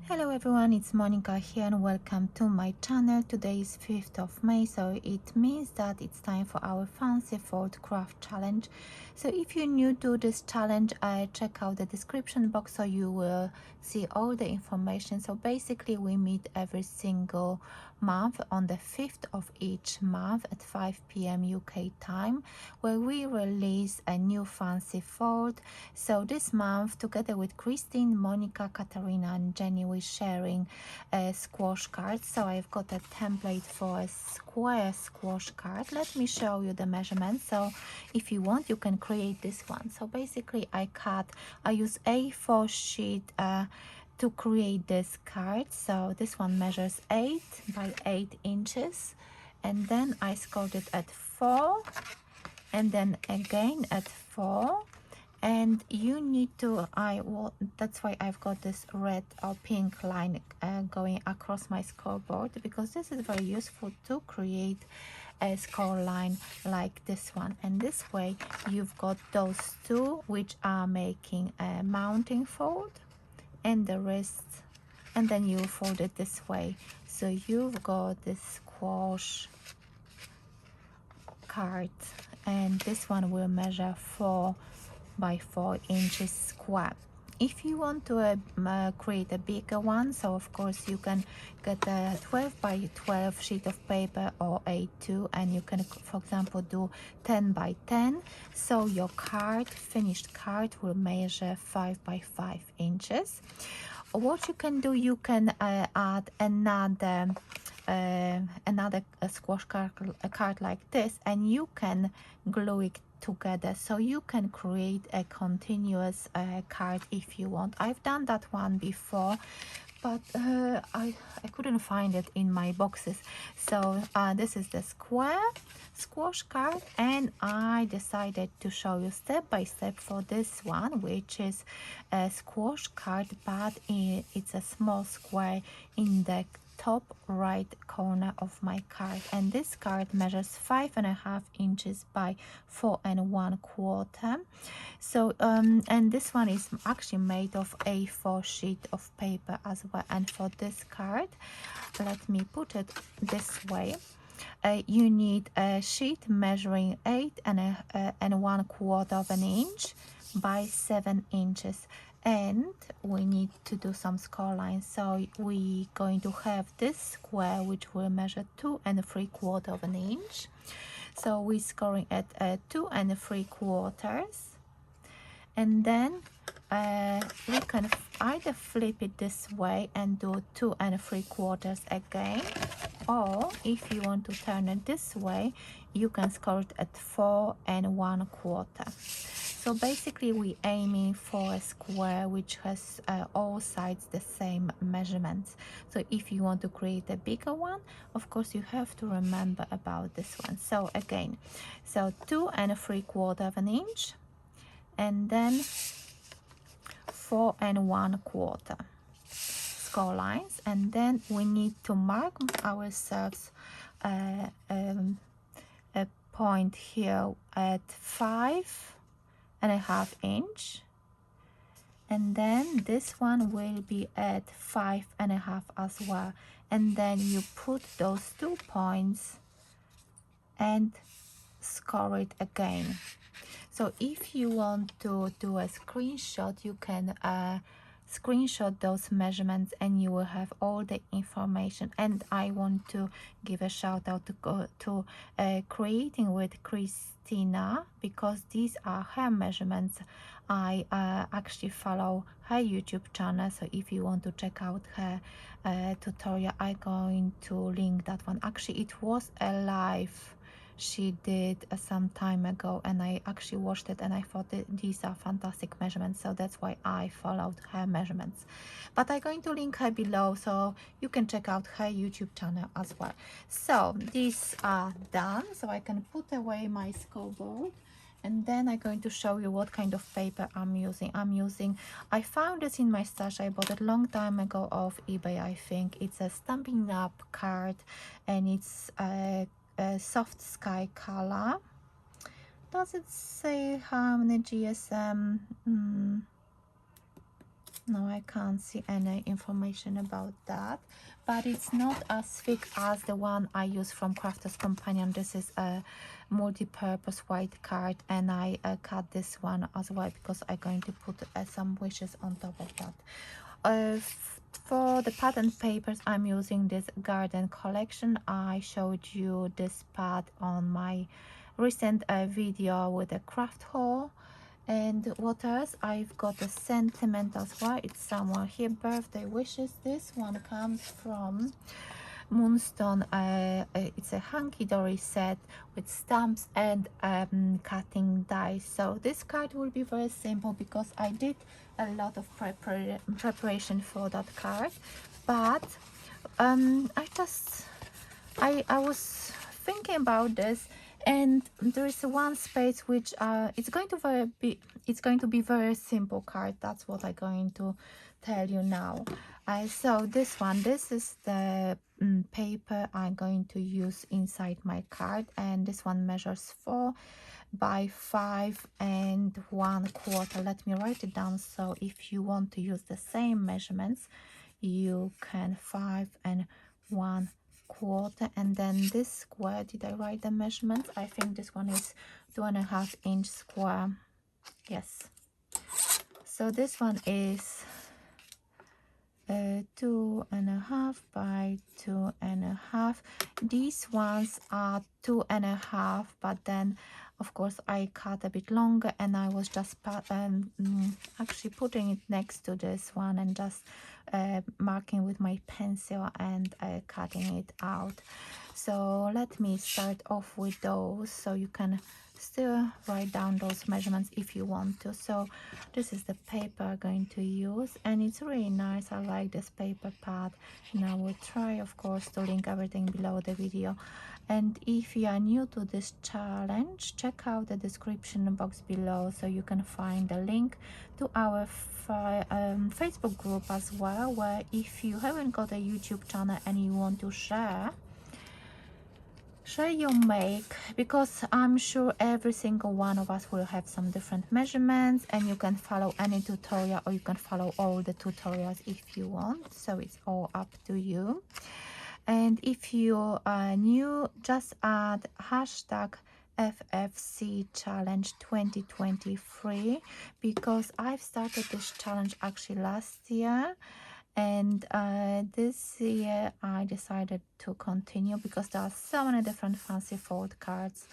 Hello everyone, it's Monika here and welcome to my channel. Today is 5th of May, so it means that it's time for our fancy fold craft challenge. So if you're new to this challenge, check out the description box so you will see all the information. So basically we meet every single month on the 5th of each month at 5 p.m. UK time, where we release a new fancy fold. So this month, together with Christine, Monika, Katarina and Jenny, we're sharing squash cards. So I've got a template for a square squash card. Let me show you the measurements. So if you want, you can create this one. So basically I use A4 sheet to create this card. So this one measures 8 by 8 inches, and then I scored it at 4, and then again at 4. And you need to, that's why I've got this red or pink line going across my scoreboard, because this is very useful to create a score line like this one. And this way you've got those two which are making a mounting fold and the wrist, and then you fold it this way. So you've got this squash card, and this one will measure 4 by 4 inches square. If you want to create a bigger one, so of course you can get a 12 by 12 sheet of paper or A2, and you can, for example, do 10 by 10. So your card, finished card, will measure 5 by 5 inches. What you can do, you can add another squash card, a card like this, and you can glue it together, so you can create a continuous card if you want. I've done that one before, but I couldn't find it in my boxes. So this is the squash card, and I decided to show you step by step for this one, which is a squash card, but it's a small square in the top right corner of my card. And this card measures 5.5 inches by 4.25. So and this one is actually made of A4 sheet of paper as well. And for this card, let me put it this way. You need a sheet measuring 8.25 inch by 7 inches, and we need to do some score lines. So we're going to have this square which will measure 2.75 inch. So we're scoring at 2.75, and then we can either flip it this way and do 2.75 again, or if you want to turn it this way, you can score it at 4.25. So basically we're aiming for a square which has all sides the same measurements. So if you want to create a bigger one, of course you have to remember about this one. So again, so 2.75 inch, and then 4.25 score lines, and then we need to mark ourselves a point here at 5.5 inch, and then this one will be at 5.5 as well, and then you put those 2 points and score it again. So if you want to do a screenshot, you can screenshot those measurements and you will have all the information. And I want to give a shout out to Creating with Christina, because these are her measurements. I actually follow her YouTube channel, so if you want to check out her tutorial, I'm going to link that one. Actually, it was a live she did some time ago, and I actually watched it and I thought that these are fantastic measurements, so that's why I followed her measurements. But I'm going to link her below so you can check out her YouTube channel as well. So these are done, so I can put away my scoreboard, and then I'm going to show you what kind of paper I'm using. I found this in my stash. I bought it a long time ago off eBay, I think. It's a Stampin' Up card, and it's a soft sky color. Does it say how many GSM? No, I can't see any information about that, but it's not as thick as the one I use from Crafters Companion. This is a multi-purpose white card, and I cut this one as well because I'm going to put some wishes on top of that. For the pattern papers, I'm using this garden collection. I showed you this pad on my recent video with a craft haul. And what else? I've got a sentiment as well. It's somewhere here. Birthday wishes. This one comes from Moonstone. It's a hunky-dory set with stamps and cutting dies. So this card will be very simple because I did a lot of preparation for that card. But I was thinking about this, and there is one space which it's going to be very simple card. That's what I'm going to tell you now. So this is the paper I'm going to use inside my card, and this one measures 4 by 5 and 1/4. Let me write it down, so if you want to use the same measurements, you can 5 and 1/4. And then this square, did I write the measurements? I think this one is 2.5-inch square. Yes, so this one is 2.5 by 2.5. These ones are 2.5, but then of course I cut a bit longer, and I was just actually putting it next to this one and just marking with my pencil and cutting it out. So let me start off with those, so you can still write down those measurements if you want to. So this is the paper I'm going to use, and it's really nice. I like this paper pad, and I will try, of course, to link everything below the video. And if you are new to this challenge, check out the description box below, so you can find the link to our Facebook group as well, where if you haven't got a YouTube channel and you want to share your make, because I'm sure every single one of us will have some different measurements, and you can follow any tutorial, or you can follow all the tutorials if you want, so it's all up to you. And if you are new, just add hashtag FFC challenge 2023, because I've started this challenge actually last year, and this year I decided to continue because there are so many different fancy fold cards.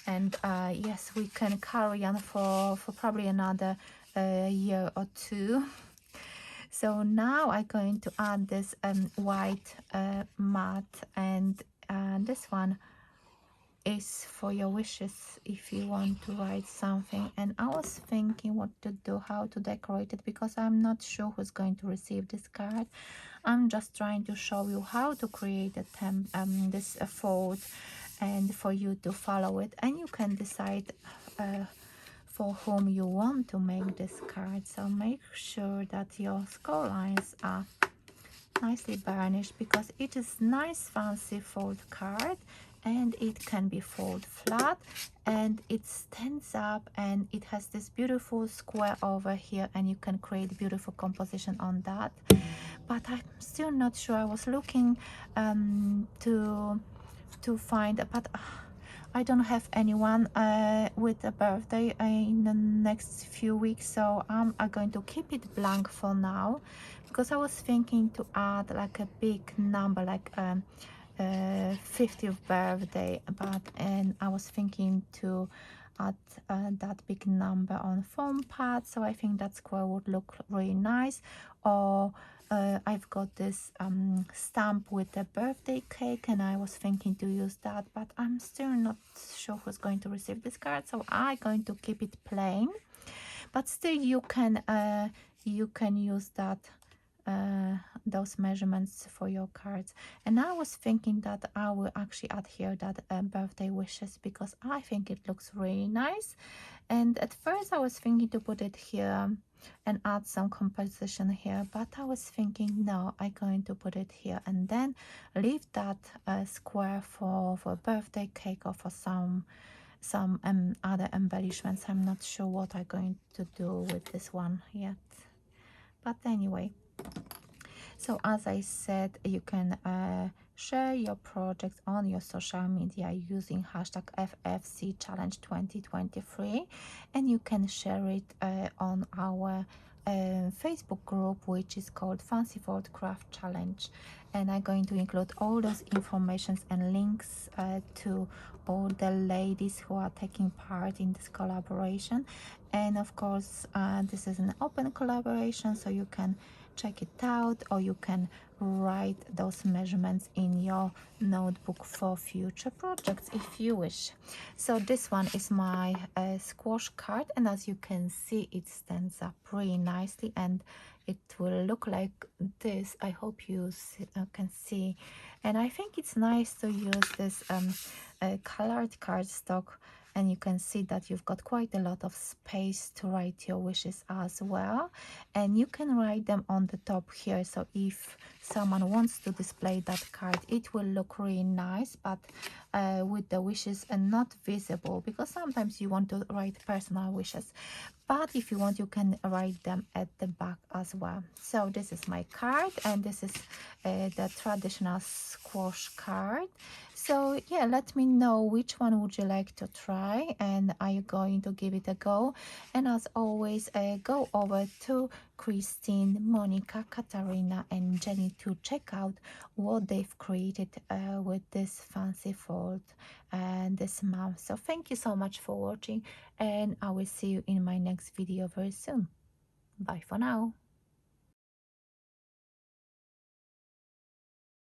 And yes, we can carry on for probably another year or two. So now I'm going to add this white mat, and this one is for your wishes if you want to write something. And I was thinking what to do, how to decorate it, because I'm not sure who's going to receive this card. I'm just trying to show you how to create this fold, and for you to follow it, and you can decide for whom you want to make this card. So make sure that your score lines are nicely burnished, because it is nice fancy fold card, and it can be fold flat, and it stands up, and it has this beautiful square over here, and you can create beautiful composition on that. But I'm still not sure. I was looking to find, but I don't have anyone with a birthday in the next few weeks, so I'm going to keep it blank for now, because I was thinking to add like a big number, like 50th birthday, and I was thinking to add that big number on foam pad, so I think that square would look really nice. Or I've got this stamp with the birthday cake, and I was thinking to use that, but I'm still not sure who's going to receive this card, so I'm going to keep it plain. But still, you can use that those measurements for your cards. And I was thinking that I will actually add here that birthday wishes, because I think it looks really nice. And at first I was thinking to put it here and add some composition here, but I was thinking no, I'm going to put it here and then leave that square for birthday cake, or for some other embellishments. I'm not sure what I'm going to do with this one yet. But anyway, so as I said, you can share your projects on your social media using hashtag FFC Challenge 2023, and you can share it on our Facebook group, which is called Fancy Fold Craft Challenge. And I'm going to include all those informations and links to all the ladies who are taking part in this collaboration. And of course, this is an open collaboration, so you can check it out, or you can write those measurements in your notebook for future projects if you wish. So this one is my squash card, and as you can see, it stands up really nicely, and it will look like this. I hope you can see, and I think it's nice to use this colored cardstock, and you can see that you've got quite a lot of space to write your wishes as well, and you can write them on the top here. So if someone wants to display that card, it will look really nice, but with the wishes and not visible, because sometimes you want to write personal wishes. But if you want, you can write them at the back as well. So this is my card, and this is the traditional squash card. So yeah, let me know which one would you like to try, and are you going to give it a go. And as always, go over to Christine, Monica, Katarina and Jenny to check out what they've created with this fancy fold this month. So thank you so much for watching, and I will see you in my next video very soon. Bye for now.